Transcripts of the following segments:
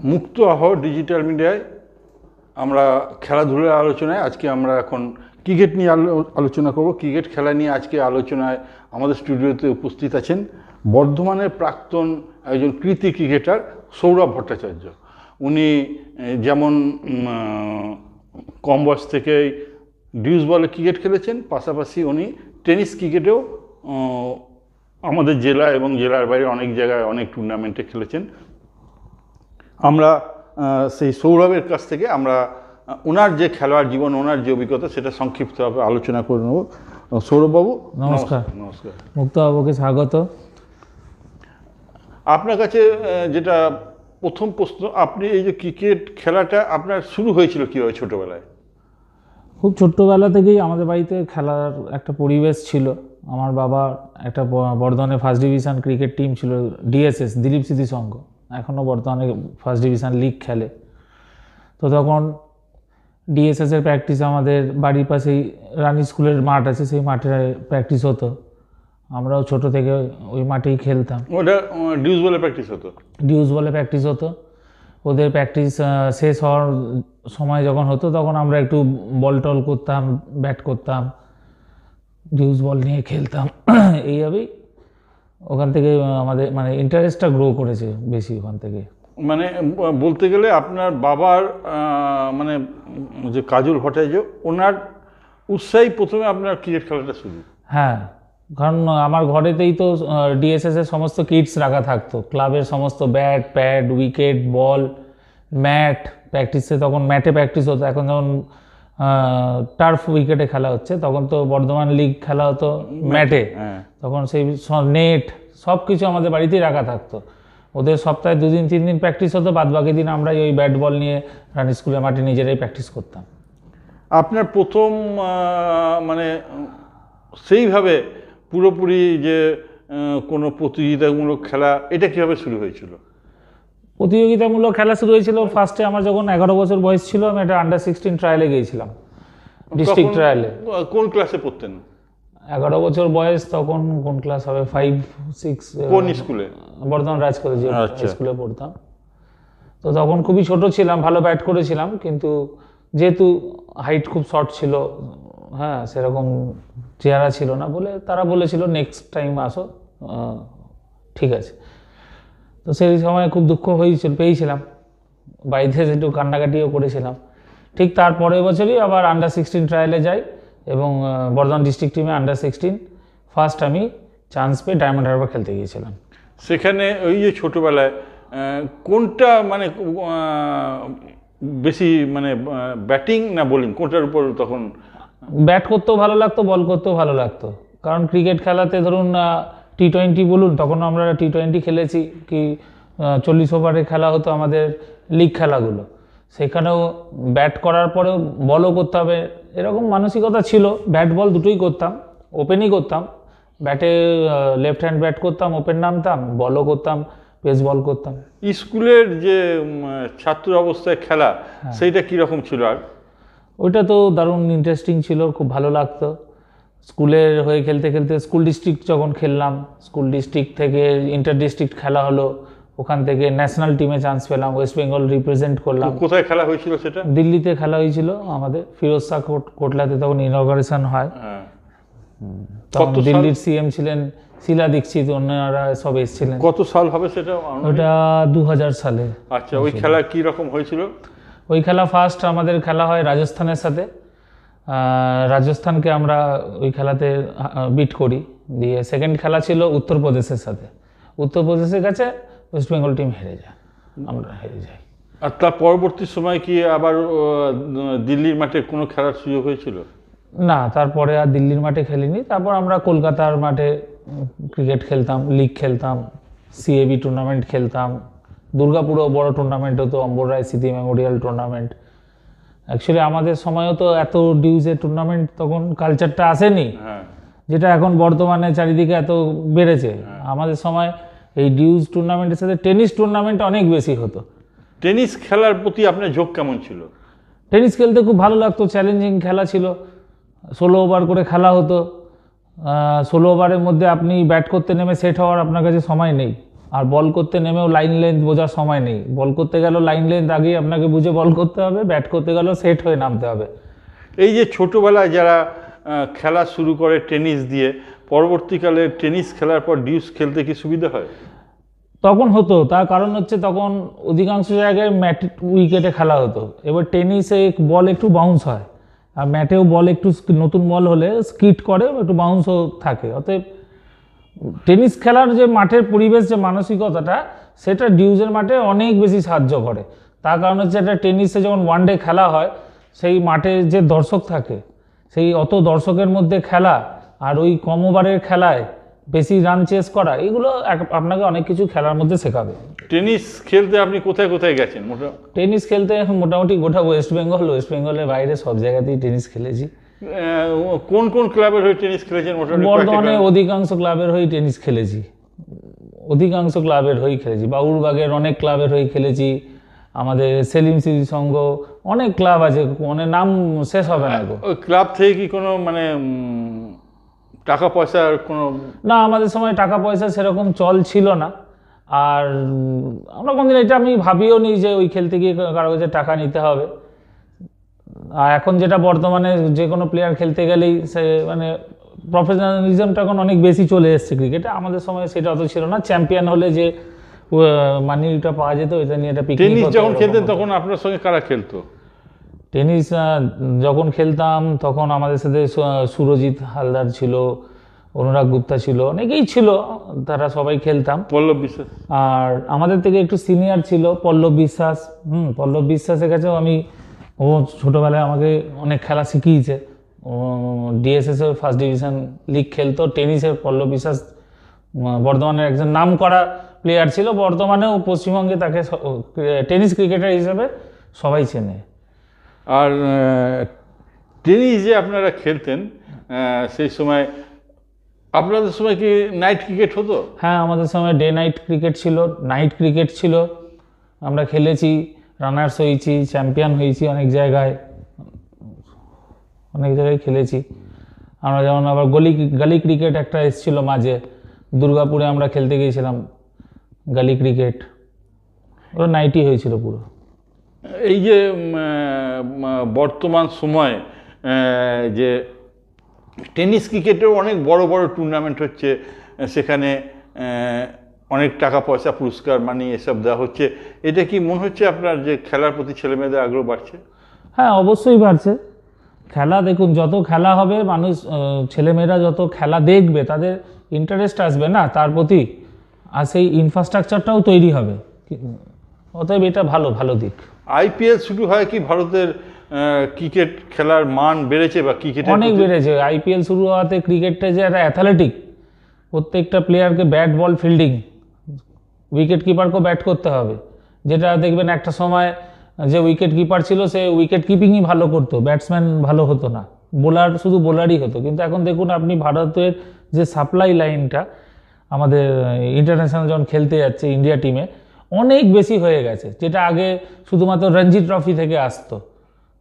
মুক্ত আবহাওয়া ডিজিটাল মিডিয়ায় আমরা খেলাধুলার আলোচনায় আজকে আমরা এখন ক্রিকেট নিয়ে আলোচনা করব। ক্রিকেট খেলা নিয়ে আজকে আলোচনায় আমাদের স্টুডিওতে উপস্থিত আছেন বর্ধমানের প্রাক্তন একজন কৃতি ক্রিকেটার সৌরভ ভট্টাচার্য। উনি যেমন কম বয়স থেকেই ডিউস বলে ক্রিকেট খেলেছেন, পাশাপাশি উনি টেনিস ক্রিকেটেও আমাদের জেলা এবং জেলার বাইরে অনেক জায়গায় অনেক টুর্নামেন্টে খেলেছেন। আমরা সেই সৌরভের কাছ থেকে আমরা ওনার যে খেলোয়াড় জীবন, ওনার যে অভিজ্ঞতা, সেটা সংক্ষিপ্তভাবে আলোচনা করে নেব। সৌরভবাবু নমস্কার। নমস্কার। মুক্তবাবুকে স্বাগত। আপনার কাছে যেটা প্রথম প্রশ্ন, আপনি এই যে ক্রিকেট খেলাটা আপনার শুরু হয়েছিল কীভাবে ছোটোবেলায়? খুব ছোট্টবেলা থেকেই আমাদের বাড়িতে খেলার একটা পরিবেশ ছিল। আমার বাবার একটা বর্ধমানে ফার্স্ট ডিভিশন ক্রিকেট টিম ছিল, ডিএসএস, দিলীপ স্মৃতি সংঘ, এখনও বর্তমানে ফার্স্ট ডিভিশন লিগ খেলে। তো তখন ডিএসএসের প্র্যাকটিস আমাদের বাড়ির পাশেই রানী স্কুলের মাঠ আছে, সেই মাঠে প্র্যাকটিস হতো। আমরাও ছোট থেকে ওই মাঠেই খেলতাম। ওটা ডিউস বলে প্র্যাকটিস হতো? ডিউস বলে প্র্যাকটিস হতো। ওদের প্র্যাকটিস শেষ হওয়ার সময় যখন হতো তখন আমরা একটু বল টল করতাম, ব্যাট করতাম, ডিউস বল নিয়ে খেলতাম। এইভাবেই ওখান থেকে আমাদের ইন্টারেস্টটা গ্রো করেছে বেশি ওখান থেকে। বলতে গেলে আপনার বাবার যে কাজল ভট্টাচার্য, ওনার উৎসাহী প্রথমে আপনার ক্রিকেট খেলাটা শুরু? হ্যাঁ, কারণ আমার ঘরেতেই তো ডিএসএসের সমস্ত কিটস রাখা থাকতো, ক্লাবের সমস্ত ব্যাট, প্যাড, উইকেট, বল, ম্যাট। প্র্যাকটিসে তখন ম্যাটে প্র্যাকটিস হতো, এখন যখন টার্ফ উইকেটে খেলা হচ্ছে, তখন তো বর্ধমান লিগ খেলা হতো ম্যাটে। তখন সেই নেট সব কিছু আমাদের বাড়িতেই রাখা থাকতো। ওদের সপ্তাহে 2 দিন 3 দিন প্র্যাকটিস হতো, বাদ বাকি দিন আমরা ওই ব্যাট বল নিয়ে রানী স্কুলের মাঠে নিজেরাই প্র্যাকটিস করতাম। আপনার প্রথম সেইভাবে পুরোপুরি যে কোনো প্রতিযোগিতামূলক খেলা, এটা কীভাবে শুরু হয়েছিল? প্রতিযোগিতামূলক খেলা শুরু হয়েছিল ফার্স্টে আমার যখন 11 বছর বয়স ছিল। আমি একটা আন্ডার 16 ট্রায়ালে গিয়েছিলাম, ডিস্ট্রিক্ট ট্রায়ালে। কোন ক্লাসে পড়তেন? 11 বছর বয়স, তখন কোন ক্লাস হবে, 5, 6। কোন স্কুলে? বর্ধমান রাজ কলেজ স্কুলে পড়তাম। তো তখন খুবই ছোট ছিলাম, ভালো ব্যাট করেছিলাম, কিন্তু যেহেতু হাইট খুব শর্ট ছিল, হ্যাঁ, সেরকম চেহারা ছিল না বলে তারা বলেছিল নেক্সট টাইম আসো। ঠিক আছে। তো সেই সময় খুব দুঃখ পেয়েছিলাম, বাড়িতে একটু কান্নাকাটিও করেছিলাম। ঠিক তার পরের বছরই আবার আন্ডার 16 ট্রায়ালে যাই এবং বর্ধমান ডিস্ট্রিক্ট টিমে আন্ডার 16 ফার্স্ট আমি চান্স পেয়ে ডায়মন্ড হারবার খেলতে গিয়েছিলাম। সেখানে ওই যে ছোটোবেলায় কোনটা বেশি ব্যাটিং না বোলিং, কোনটার উপর তখন? ব্যাট করতেও ভালো লাগতো, বল করতেও ভালো লাগতো। কারণ ক্রিকেট খেলাতে ধরুন T20 বলুন, তখন আমরা T20 খেলেছি, কি 40 ওভারে খেলা হতো আমাদের লিগ খেলাগুলো। সেখানেও ব্যাট করার পরেও বলও করতে হবে, এরকম মানসিকতা ছিল। ব্যাট বল দুটোই করতাম, ওপেনই করতাম। ব্যাটে লেফট হ্যান্ড ব্যাট করতাম, ওপেন নামতাম, বলও করতাম, পেস বল করতাম। স্কুলের যে ছাত্র অবস্থায় খেলা, সেইটা কীরকম ছিল? আর ওইটা তো দারুণ ইন্টারেস্টিং ছিল, খুব ভালো লাগতো। স্কুলের হয়ে খেলতে খেলতে স্কুল ডিস্ট্রিক্ট যখন খেললাম, স্কুল ডিস্ট্রিক্ট থেকে ইন্টার ডিস্ট্রিক্ট খেলা হলো, ওখান থেকে ন্যাশনাল টিমে চান্স পেলাম, ওয়েস্ট বেঙ্গল রিপ্রেজেন্ট করলাম। কোথায় খেলা হয়েছিল সেটা? দিল্লিতে খেলা হয়েছিল আমাদের, ফিরোজ শাহ কোটলাতে তখন ইনঅগারেশন হয়। তখন দিল্লির সিএম ছিলেন শিলা দীক্ষিত, অন্যরা সব এসেছিলেন। কত সাল হবে সেটা? ওটা 2000 সালে। আচ্ছা, ওই খেলা কী রকম হয়েছিল? ওই খেলা ফার্স্ট আমাদের খেলা হয় রাজস্থানের সাথে। রাজস্থানকে আমরা ওই খেলাতে বিট করি। দিয়ে সেকেন্ড খেলা ছিল উত্তরপ্রদেশের সাথে। উত্তরপ্রদেশের কাছে ওয়েস্ট বেঙ্গল টিম হেরে যায়, আমরা হেরে যাই। আর তার পরবর্তী সময় কি আবার দিল্লির মাঠে কোনো খেলার সুযোগ হয়েছিল? না, তারপরে আর দিল্লির মাঠে খেলিনি। তারপর আমরা কলকাতার মাঠে ক্রিকেট খেলতাম, লিগ খেলতাম, সিএবি টুর্নামেন্ট খেলতাম। দুর্গাপুরেও বড় টুর্নামেন্ট হতো, অম্বর রায় স্মৃতি মেমোরিয়াল টুর্নামেন্ট। অ্যাকচুয়ালি আমাদের সময়ও তো এত ডিউজের টুর্নামেন্ট তখন কালচারটা আসেনি, যেটা এখন বর্তমানে চারিদিকে এত বেড়েছে। আমাদের সময় এই ডিউজ টুর্নামেন্টের সাথে টেনিস টুর্নামেন্ট অনেক বেশি হতো। টেনিস খেলার প্রতি আপনার ঝোঁক কেমন ছিল? টেনিস খেলতে খুব ভালো লাগতো, চ্যালেঞ্জিং খেলা ছিল। 16 ওভার করে খেলা হতো। 16 ওভারের মধ্যে আপনি ব্যাট করতে নেমে সেট হওয়ার আপনার কাছে সময় নেই। আর বল করতে নেমেও লাইন লেন্থ বোঝার সময় নেই। বল করতে গেলেও লাইন লেন্থ আগেই আপনাকে বুঝে বল করতে হবে, ব্যাট করতে গেলেও সেট হয়ে নামতে হবে। এই যে ছোটোবেলায় যারা খেলা শুরু করে টেনিস দিয়ে, পরবর্তীকালে টেনিস খেলার পর ডিউস খেলতে কি সুবিধা হয়? তখন হতো, তার কারণ হচ্ছে তখন অধিকাংশ জায়গায় ম্যাট উইকেটে খেলা হতো। এবার টেনিসে বল একটু বাউন্স হয়, আর ম্যাটেও বল একটু নতুন বল হলে স্কিট করে, একটু বাউন্সও থাকে। অতএব টেনিস খেলার যে মাঠের পরিবেশ, যে মানসিকতাটা, সেটা ডিউজের মাঠে অনেক বেশি সাহায্য করে। তার কারণ হচ্ছে একটা টেনিসে যখন ওয়ান ডে খেলা হয়, সেই মাঠে যে দর্শক থাকে, সেই অত দর্শকের মধ্যে খেলা আর ওই কম ওভারের খেলায় বেশি রান চেস করা, এগুলো আপনাকে অনেক কিছু খেলার মধ্যে শেখাবে। টেনিস খেলতে আপনি কোথায় কোথায় গেছেন? টেনিস খেলতে মোটামুটি গোটা ওয়েস্ট বেঙ্গলের বাইরে সব জায়গাতেই টেনিস খেলেছি। কোন কোন ক্লাবের হয়ে টেনিস খেলেছেন? বর্ধমানে অধিকাংশ ক্লাবের হয়ে টেনিস খেলেছি, বাউরবাগের অনেক ক্লাবের হয়ে খেলেছি। আমাদের সেলিম স্মৃতি সংঘ, অনেক ক্লাব আছে, মানে নাম শেষ হবে না। ওই ক্লাব থেকে কি কোনো মানে টাকা পয়সার কোনো? না, আমাদের সময় টাকা পয়সা সেরকম চল ছিল না। আর আমরা কোনদিন এটা আমি ভাবিও নি যে ওই খেলতে গিয়ে কারো কাছে টাকা নিতে হবে। আর এখন যেটা বর্তমানে যে কোনো প্লেয়ার খেলতে গেলেই সে মানে প্রফেশনালিজমটা এখন অনেক বেশি চলে এসছে ক্রিকেটে। আমাদের সময় সেটা অত ছিল না। চ্যাম্পিয়ন হলে যে মানিটা পাওয়া যেত, এটা নিয়ে একটা পিকনিক। টেনিস যখন খেলতেন তখন আপনার সঙ্গে কারা খেলতো? টেনিস যখন খেলতাম তখন আমাদের সাথে সুরজিৎ হালদার ছিল, অনুরাগ গুপ্তা ছিল, অনেকেই ছিল, তারা সবাই খেলতাম। পল্লব বিশ্বাস। আর আমাদের থেকে একটু সিনিয়র ছিল পল্লব বিশ্বাস। পল্লব বিশ্বাসের কাছেও ও ছোটোবেলায় আমাকে অনেক খেলা শিখিয়েছে। ও ডিএসএসের ফার্স্ট ডিভিশন লিগ খেলতো টেনিসের। পল্লব বিশ্বাস বর্ধমানের একজন নাম করা প্লেয়ার ছিল, বর্তমানেও পশ্চিমবঙ্গে তাকে টেনিস ক্রিকেটার হিসেবে সবাই চেনে। আর টেনিস যে আপনারা খেলতেন সেই সময়, আপনাদের সময় কি নাইট ক্রিকেট হতো? হ্যাঁ, আমাদের সময় ডে নাইট ক্রিকেট ছিল, নাইট ক্রিকেট ছিল। আমরা খেলেছি, রানার্স হয়েছি, চ্যাম্পিয়ন হয়েছি অনেক জায়গায় খেলেছি আমরা। যেমন আবার গলি ক্রিকেট একটা এসেছিল মাঝে, দুর্গাপুরে আমরা খেলতে গিয়েছিলাম গলি ক্রিকেট, ওটা নাইটই হয়েছিল পুরো। এই যে বর্তমান সময় যে টেনিস ক্রিকেটেও অনেক বড় বড় টুর্নামেন্ট হচ্ছে, সেখানে অনেক টাকা পয়সা, পুরস্কার, মানি এসব দেওয়া হচ্ছে, এটা কি মনে হচ্ছে আপনার যে খেলার প্রতি ছেলেমেয়েদের আগ্রহ বাড়ছে? হ্যাঁ, অবশ্যই বাড়ছে। খেলা দেখুন, যত খেলা হবে মানুষ, ছেলেমেয়েরা যত খেলা দেখবে তাদের ইন্টারেস্ট আসবে না তার প্রতি, আর সেই ইনফ্রাস্ট্রাকচারটাও তৈরি হবে। অতএব এটা ভালো দিক। আইপিএল শুরু হয় কি ভারতের ক্রিকেট খেলার মান বেড়েছে বা ক্রিকেট অনেক বেড়েছে। আইপিএল শুরু হওয়াতে ক্রিকেটটা যে একটা অ্যাথলেটিক, প্রত্যেকটা প্লেয়ারকে ব্যাট বল ফিল্ডিং, উইকেট কিপারকেও ব্যাট করতে হবে। যেটা দেখবেন একটা সময় যে উইকেট কিপার ছিল সে উইকেট কিপিংই ভালো করতো, ব্যাটসম্যান ভালো হতো না, শুধু বোলারই হতো। কিন্তু এখন দেখুন আপনি ভারতের যে সাপ্লাই লাইনটা আমাদের ইন্টারন্যাশনাল যখন খেলতে যাচ্ছে ইন্ডিয়া টিমে, অনেক বেশি হয়ে গেছে। যেটা আগে শুধুমাত্র রঞ্জি ট্রফি থেকে আসতো,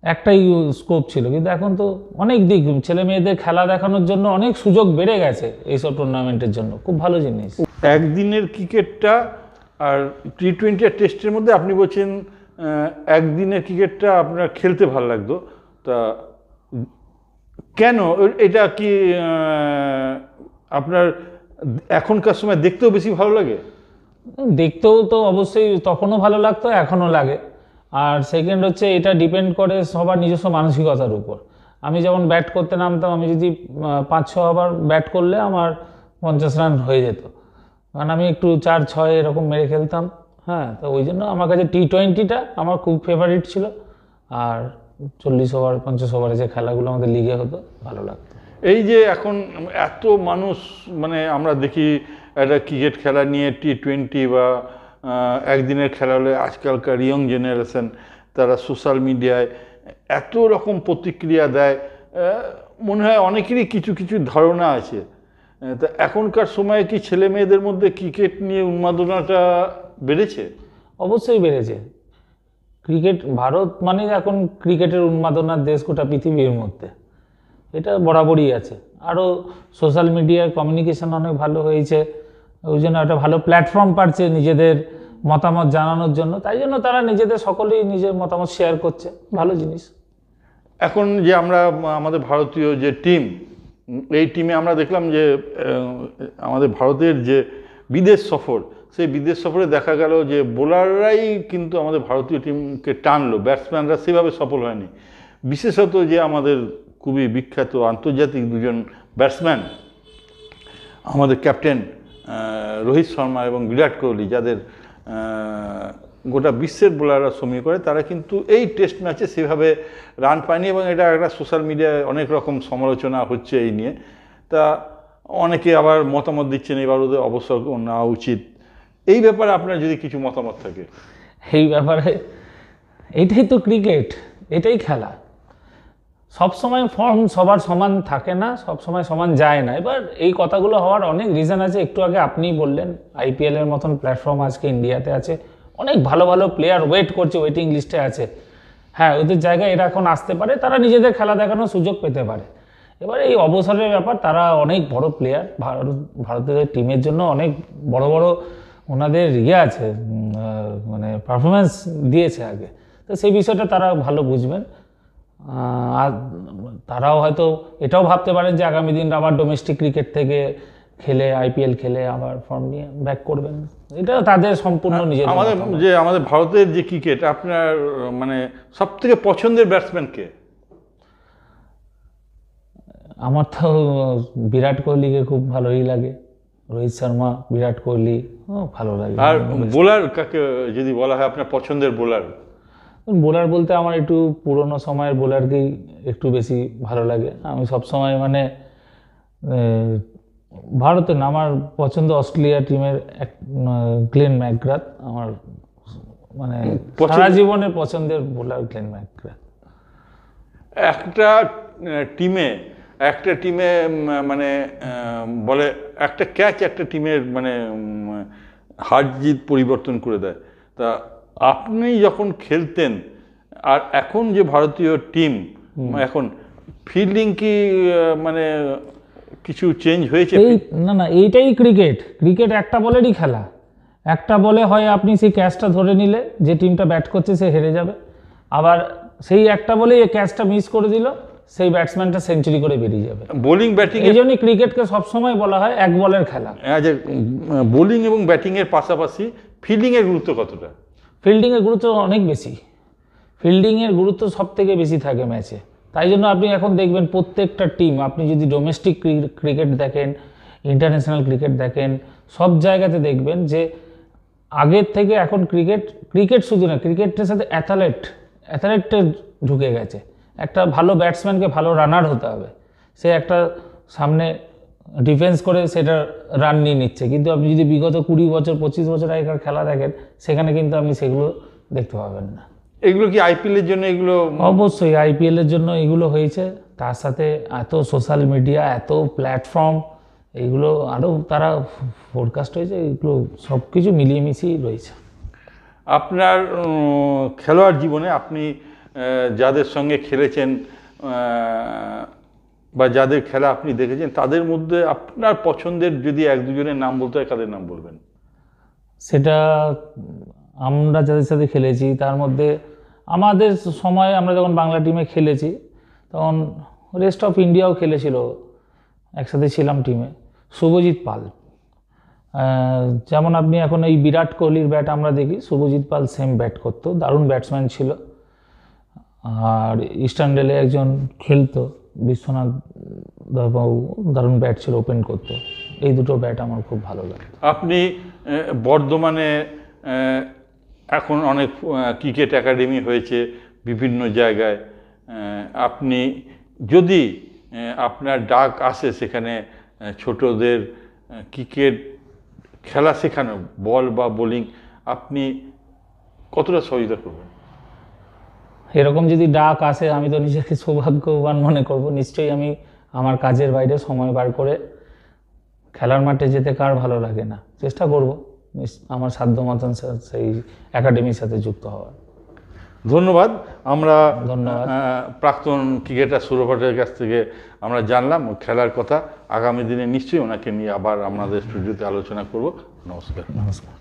একটাই স্কোপ ছিল, কিন্তু এখন তো অনেক দিক, ছেলে মেয়েদের খেলা দেখানোর জন্য অনেক সুযোগ বেড়ে গেছে এইসব টুর্নামেন্টের জন্য। খুব ভালো জিনিস। একদিনের ক্রিকেটটা আর টি-20 আর টেস্টের মধ্যে আপনি বলছেন একদিনের ক্রিকেটটা আপনার খেলতে ভালো লাগতো, তা কেন? এটা কি আপনার এখনকার সময় দেখতেও বেশি ভালো লাগে? দেখতেও তো অবশ্যই তখনও ভালো লাগতো, এখনও লাগে। আর সেকেন্ড হচ্ছে এটা ডিপেন্ড করে সবার নিজস্ব মানসিকতার উপর। আমি যেমন ব্যাট করতে নামতাম, আমি যদি 5-6 ওভার ব্যাট করলে আমার 50 রান হয়ে যেত, কারণ আমি একটু 4-6 এরকম মেরে খেলতাম। হ্যাঁ, তো ওই জন্য আমার কাছে টি-20টা আমার খুব ফেভারিট ছিল। আর 40 ওভার 50 ওভারে যে খেলাগুলো আমাদের লিগে হতো, ভালো লাগতো। এই যে এখন এত মানুষ, মানে আমরা দেখি একটা ক্রিকেট খেলা নিয়ে টি-20 বা একদিনের খেলা হলে আজকালকার ইয়ং জেনারেশন তারা সোশ্যাল মিডিয়ায় এত রকম প্রতিক্রিয়া দেয়, মনে হয় অনেকেরই কিছু কিছু ধারণা আছে। তা এখনকার সময়ে কি ছেলে মেয়েদের মধ্যে ক্রিকেট নিয়ে উন্মাদনাটা বেড়েছে? অবশ্যই বেড়েছে। ক্রিকেট, ভারত মানে এখন ক্রিকেটের উন্মাদনার দেশ গোটা পৃথিবীর মধ্যে, এটা বরাবরই আছে। আরও সোশ্যাল মিডিয়ার কমিউনিকেশন অনেক ভালো হয়েছে। ওই জন্য একটা ভালো প্ল্যাটফর্ম পাচ্ছে নিজেদের মতামত জানানোর জন্য, তাই জন্য তারা নিজেদের সকলেই নিজের মতামত শেয়ার করছে, ভালো জিনিস। এখন যে আমরা আমাদের ভারতীয় যে টিম, এই টিমে আমরা দেখলাম যে আমাদের ভারতের যে বিদেশ সফর, সেই বিদেশ সফরে দেখা গেল যে বোলাররাই কিন্তু আমাদের ভারতীয় টিমকে টানলো, ব্যাটসম্যানরা সেভাবে সফল হয়নি। বিশেষত যে আমাদের খুবই বিখ্যাত আন্তর্জাতিক দুজন ব্যাটসম্যান, আমাদের ক্যাপ্টেন রোহিত শর্মা এবং বিরাট কোহলি, যাদের গোটা বিশ্বের বোলাররা সমীহ করে, তারা কিন্তু এই টেস্ট ম্যাচে সেভাবে রান পায়নি এবং এটা একটা সোশ্যাল মিডিয়ায় অনেক রকম সমালোচনা হচ্ছে এই নিয়ে। তা অনেকে আবার মতামত দিচ্ছেন এবার ওদের অবসর নেওয়া উচিত। এই ব্যাপারে আপনার যদি কিছু মতামত থাকে। এই ব্যাপারে এটাই তো ক্রিকেট, এটাই খেলা। সবসময় ফর্ম সবার সমান থাকে না, সবসময় সমান যায় না। এবার এই কথাগুলো হওয়ার অনেক রিজন আছে। একটু আগে আপনিই বললেন আইপিএলের মতন প্ল্যাটফর্ম আজকে ইন্ডিয়াতে আছে, অনেক ভালো ভালো প্লেয়ার ওয়েট করছে, ওয়েটিং লিস্টে আছে। হ্যাঁ, ওদের জায়গায় এরা এখন আসতে পারে, তারা নিজেদের খেলা দেখানোর সুযোগ পেতে পারে। এবার এই অবসরের ব্যাপার, তারা অনেক বড় প্লেয়ার, ভারতের টিমের জন্য অনেক বড় বড় ওনাদের আছে, মানে পারফরমেন্স দিয়েছে আগে। তো সেই বিষয়টা তারা ভালো বুঝবেন। আর তারাও হয়তো এটাও ভাবতে পারেন যে আগামী দিন আবার ডোমেস্টিক ক্রিকেট থেকে খেলে, আইপিএল খেলে আবার ফর্ম নিয়ে ব্যাক করবেন। এটা তাদের সম্পূর্ণ নিজের। আমাদের ভারতের যে ক্রিকেট, আপনার মানে সব থেকে পছন্দের ব্যাটসম্যান কে? আমার তো বিরাট কোহলিকে খুব ভালোই লাগে, রোহিত শর্মা, বিরাট কোহলি ভালো লাগে। আর বোলার কাকে যদি বলা হয় আপনার পছন্দের বোলার? বোলার বলতে আমার একটু পুরনো সময়ের বোলারকেই একটু বেশি ভালো লাগে। আমি সবসময় মানে ভারতের না, আমার পছন্দ অস্ট্রেলিয়া টিমের গ্লেন ম্যাকগ্রাথ, আমার মানে সারা জীবনের পছন্দের বোলার গ্লেন ম্যাকগ্রাথ। একটা টিমে মানে বলে একটা ক্যাচ একটা টিমের মানে হার জিত পরিবর্তন করে দেয়। তা আপনি যখন খেলতেন আর এখন যে ভারতীয় টিম, এখন ফিল্ডিং কি মানে কিছু চেঞ্জ হয়েছে? না, এইটাই ক্রিকেট। ক্রিকেট একটা বলেরই খেলা। একটা বলে হয় আপনি সেই ক্যাচটা ধরে নিলে, যে টিমটা ব্যাট করছে সে হেরে যাবে। আবার সেই একটা বলেই এই ক্যাচটা মিস করে দিল, সেই ব্যাটসম্যানটা সেঞ্চুরি করে বেরিয়ে যাবে। বোলিং ব্যাটিং, এই জন্যই ক্রিকেটকে সবসময় বলা হয় এক বলের খেলা। বোলিং এবং ব্যাটিংয়ের পাশাপাশি ফিল্ডিংয়ের গুরুত্ব কতটা? ফিল্ডিংয়ের গুরুত্ব অনেক বেশি। ফিল্ডিংয়ের গুরুত্ব সব থেকে বেশি থাকে ম্যাচে। তাই জন্য আপনি এখন দেখবেন প্রত্যেকটা টিম, আপনি যদি ডোমেস্টিক ক্রিকেট দেখেন, ইন্টারন্যাশনাল ক্রিকেট দেখেন, সব জায়গাতে দেখবেন যে আগের থেকে এখন ক্রিকেট শুধু না, ক্রিকেটের সাথে অ্যাথলেটটা ঢুকে গেছে। একটা ভালো ব্যাটসম্যানকে ভালো রানার হতে হবে, সে একটা সামনে ডিফেন্স করে সেটা রান নিয়ে নিচ্ছে। কিন্তু আপনি যদি বিগত 20 বছর 25 বছর আগেকার খেলা দেখেন, সেখানে কিন্তু আপনি সেগুলো দেখতে পাবেন না। এগুলো কি আইপিএলের জন্য? এগুলো অবশ্যই আইপিএলের জন্য এগুলো হয়েছে, তার সাথে এত সোশ্যাল মিডিয়া, এত প্ল্যাটফর্ম, এইগুলো আরও তারা ফোরকাস্ট হয়েছে, এগুলো সব কিছু মিলিয়ে মিশিয়ে রয়েছে। আপনার খেলোয়াড় জীবনে আপনি যাদের সঙ্গে খেলেছেন বা যাদের খেলা আপনি দেখেছেন, তাদের মধ্যে আপনার পছন্দের যদি এক দুজনের নাম বলতে হয়, কাদের নাম বলবেন? সেটা আমরা যাদের সাথে খেলেছি তার মধ্যে আমাদের সময় আমরা যখন বাংলা টিমে খেলেছি, তখন রেস্ট অফ ইন্ডিয়াও খেলেছিল, একসাথে ছিলাম টিমে। শুভজিৎ পাল, যেমন আপনি এখন এই বিরাট কোহলির ব্যাট আমরা দেখি, শুভজিৎ পাল সেম ব্যাট করতো, দারুণ ব্যাটসম্যান ছিল। আর ইস্টার্ন ডেলে একজন খেলতো, বিশ্বনাথ বাবু, দারুণ ব্যাট ছিল, ওপেন করতো। এই দুটো ব্যাট আমার খুব ভালো লাগে। আপনি বর্ধমানে এখন অনেক ক্রিকেট একাডেমি হয়েছে বিভিন্ন জায়গায়, আপনি যদি আপনার ডাক আসে সেখানে ছোটদের ক্রিকেট খেলা শেখানো, বল বা বোলিং, আপনি কতটা সহযোগিতা করবেন? এরকম যদি ডাক আসে আমি তো নিজেকে সৌভাগ্যবান মনে করব। নিশ্চয়ই আমি আমার কাজের বাইরে সময় বার করে খেলার মাঠে যেতে কার ভালো লাগে না, চেষ্টা করব আমার সাধ্য মতন সেই একাডেমির সাথে যুক্ত হওয়ার। ধন্যবাদ। আমরা ধন্যবাদ। প্রাক্তন ক্রিকেটার সুরভটের কাছ থেকে আমরা জানলাম খেলার কথা। আগামী দিনে নিশ্চয়ই ওনাকে নিয়ে আবার আমাদের স্টুডিওতে আলোচনা করব। নমস্কার। নমস্কার।